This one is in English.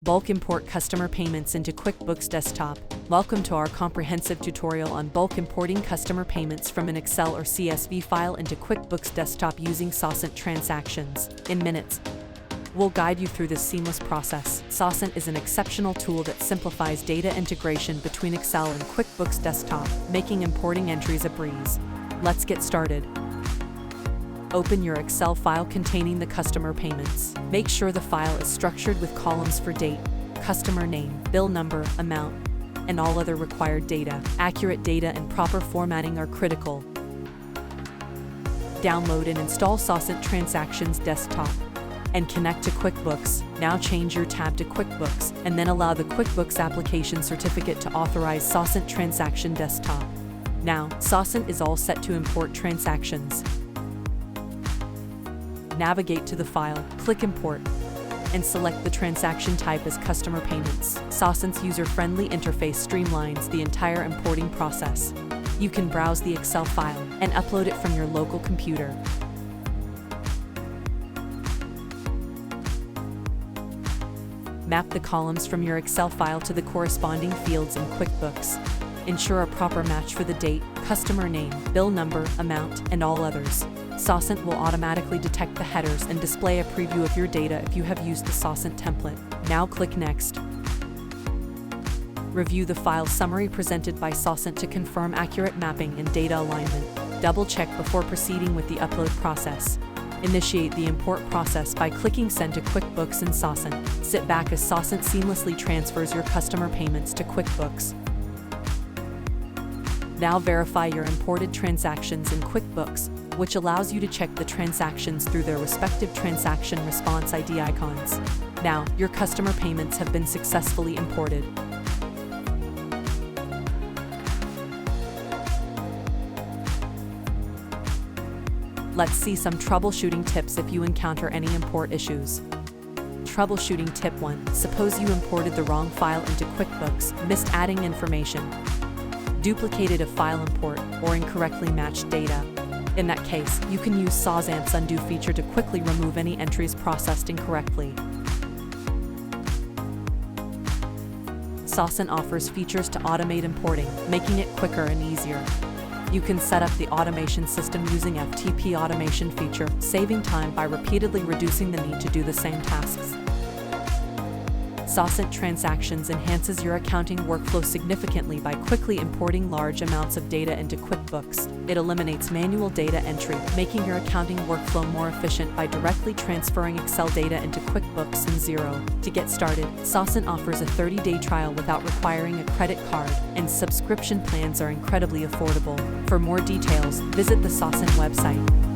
Bulk import customer payments into QuickBooks Desktop. Welcome to our comprehensive tutorial on bulk importing customer payments from an Excel or CSV file into QuickBooks Desktop using SaasAnt Transactions. In minutes, we'll guide you through this seamless process. SaasAnt is an exceptional tool that simplifies data integration between Excel and QuickBooks Desktop, making importing entries a breeze. Let's get started. Open your Excel file containing the customer payments. Make sure the file is structured with columns for date, customer name, bill number, amount, and all other required data. Accurate data and proper formatting are critical. Download and install SaasAnt Transactions Desktop and connect to QuickBooks. Now change your tab to QuickBooks and then allow the QuickBooks application certificate to authorize SaasAnt Transaction Desktop. Now, SaasAnt is all set to import transactions. Navigate to the file, click Import, and select the transaction type as customer payments. SaasAnt's user-friendly interface streamlines the entire importing process. You can browse the Excel file and upload it from your local computer. Map the columns from your Excel file to the corresponding fields in QuickBooks. Ensure a proper match for the date, customer name, bill number, amount, and all others. SaasAnt will automatically detect the headers and display a preview of your data if you have used the SaasAnt template. Now click Next. Review the file summary presented by SaasAnt to confirm accurate mapping and data alignment. Double-check before proceeding with the upload process. Initiate the import process by clicking Send to QuickBooks in SaasAnt. Sit back as SaasAnt seamlessly transfers your customer payments to QuickBooks. Now verify your imported transactions in QuickBooks, which allows you to check the transactions through their respective transaction response ID icons. Now, your customer payments have been successfully imported. Let's see some troubleshooting tips if you encounter any import issues. Troubleshooting tip 1. Suppose you imported the wrong file into QuickBooks, missed adding information, duplicated a file import, or incorrectly matched data. In that case, you can use SaasAnt's undo feature to quickly remove any entries processed incorrectly. SaasAnt offers features to automate importing, making it quicker and easier. You can set up the automation system using FTP automation feature, saving time by repeatedly reducing the need to do the same tasks. SaasAnt Transactions enhances your accounting workflow significantly by quickly importing large amounts of data into QuickBooks. It eliminates manual data entry, making your accounting workflow more efficient by directly transferring Excel data into QuickBooks in Xero. To get started, SaasAnt offers a 30-day trial without requiring a credit card, and subscription plans are incredibly affordable. For more details, visit the SaasAnt website.